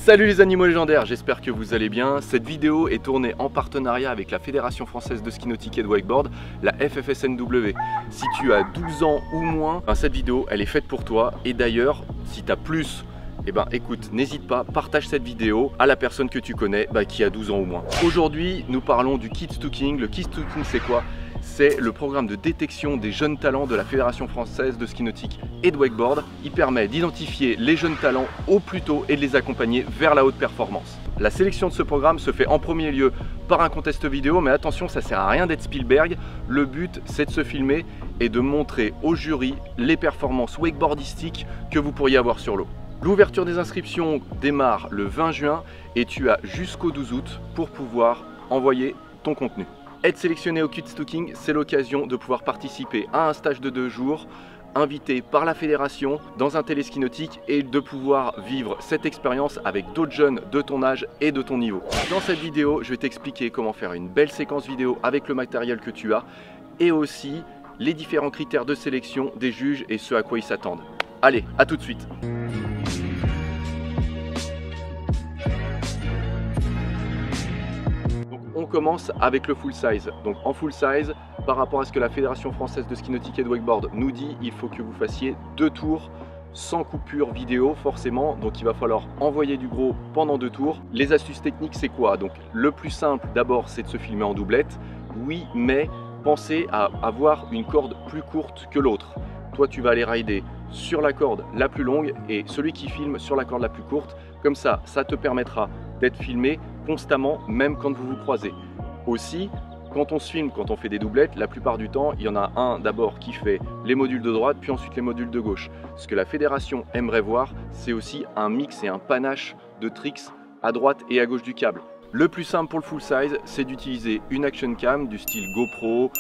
Salut les animaux légendaires, j'espère que vous allez bien. Cette vidéo est tournée en partenariat avec la Fédération Française de Ski Nautique et de Wakeboard, la FFSNW. Si tu as 12 ans ou moins, cette vidéo elle est faite pour toi. Et d'ailleurs, si tu as plus, écoute, n'hésite pas, partage cette vidéo à la personne que tu connais qui a 12 ans ou moins. Aujourd'hui, nous parlons du Kids to King. Le Kids to King, c'est quoi? C'est le programme de détection des jeunes talents de la Fédération Française de Ski Nautique et de Wakeboard. Il permet d'identifier les jeunes talents au plus tôt et de les accompagner vers la haute performance. La sélection de ce programme se fait en premier lieu par un contest vidéo, mais attention, ça sert à rien d'être Spielberg. Le but, c'est de se filmer et de montrer au jury les performances wakeboardistiques que vous pourriez avoir sur l'eau. L'ouverture des inscriptions démarre le 20 juin et tu as jusqu'au 12 août pour pouvoir envoyer ton contenu. Être sélectionné au Kids to King, c'est l'occasion de pouvoir participer à un stage de 2 jours, invité par la fédération dans un téléski nautique et de pouvoir vivre cette expérience avec d'autres jeunes de ton âge et de ton niveau. Dans cette vidéo, je vais t'expliquer comment faire une belle séquence vidéo avec le matériel que tu as et aussi les différents critères de sélection des juges et ce à quoi ils s'attendent. Allez, à tout de suite. On commence avec le full size. Donc en full size, par rapport à ce que la Fédération Française de Ski Nautique et de Wakeboard nous dit, il faut que vous fassiez 2 tours sans coupure vidéo forcément. Donc il va falloir envoyer du gros pendant 2 tours. Les astuces techniques, c'est quoi? Donc le plus simple d'abord, c'est de se filmer en doublette. Oui, mais pensez à avoir une corde plus courte que l'autre. Toi, tu vas aller rider sur la corde la plus longue et celui qui filme sur la corde la plus courte. Comme ça, ça te permettra d'être filmé constamment, même quand vous vous croisez. Aussi, quand on se filme, quand on fait des doublettes, la plupart du temps, il y en a un d'abord qui fait les modules de droite, puis ensuite les modules de gauche. Ce que la fédération aimerait voir, c'est aussi un mix et un panache de tricks à droite et à gauche du câble. Le plus simple pour le full size, c'est d'utiliser une action cam du style GoPro,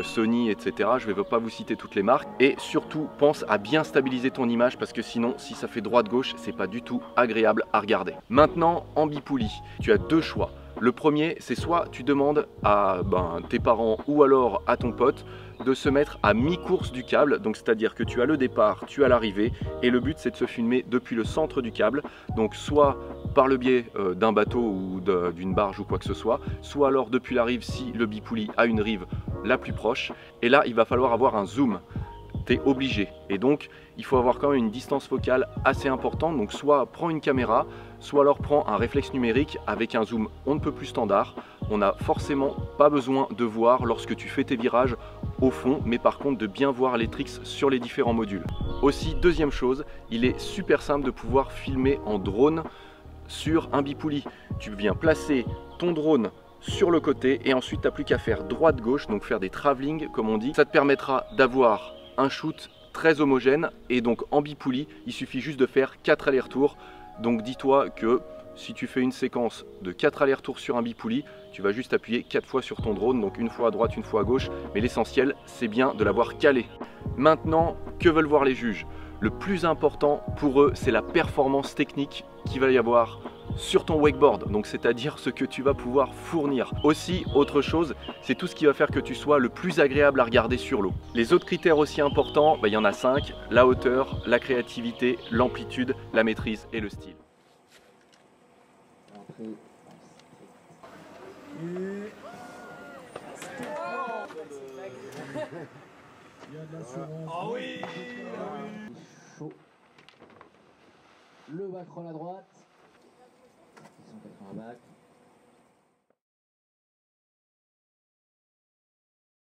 Sony, etc. Je ne vais pas vous citer toutes les marques. Et surtout, pense à bien stabiliser ton image parce que sinon, si ça fait droite-gauche, c'est pas du tout agréable à regarder. Maintenant, en bipoulie, tu as 2 choix. Le premier, c'est soit tu demandes à tes parents ou alors à ton pote de se mettre à mi-course du câble, donc c'est-à-dire que tu as le départ, tu as l'arrivée, et le but c'est de se filmer depuis le centre du câble, donc soit par le biais d'un bateau ou d'une barge ou quoi que ce soit alors depuis la rive si le bipoulie a une rive la plus proche, et là il va falloir avoir un zoom. T'es obligé, et donc il faut avoir quand même une distance focale assez importante, donc soit prends une caméra, soit alors prends un réflexe numérique avec un zoom on ne peut plus standard. On n'a forcément pas besoin de voir lorsque tu fais tes virages au fond, mais par contre de bien voir les tricks sur les différents modules. Aussi, deuxième chose, il est super simple de pouvoir filmer en drone sur un bipoulie. Tu viens placer ton drone sur le côté et ensuite tu n'as plus qu'à faire droite-gauche, donc faire des travelling comme on dit. Ça te permettra d'avoir un shoot très homogène, et donc en bipoulie, il suffit juste de faire 4 allers-retours. Donc dis-toi que si tu fais une séquence de 4 allers-retours sur un bipoulie, tu vas juste appuyer 4 fois sur ton drone, donc une fois à droite, une fois à gauche, mais l'essentiel c'est bien de l'avoir calé. Maintenant, que veulent voir les juges? Le plus important pour eux, c'est la performance technique qu'il va y avoir sur ton wakeboard, donc c'est-à-dire ce que tu vas pouvoir fournir. Aussi, autre chose, c'est tout ce qui va faire que tu sois le plus agréable à regarder sur l'eau. Les autres critères aussi importants, il y en a 5, la hauteur, la créativité, l'amplitude, la maîtrise et le style. Il y a de l'assurance. Ah oui, Chaud. Le backroll à droite.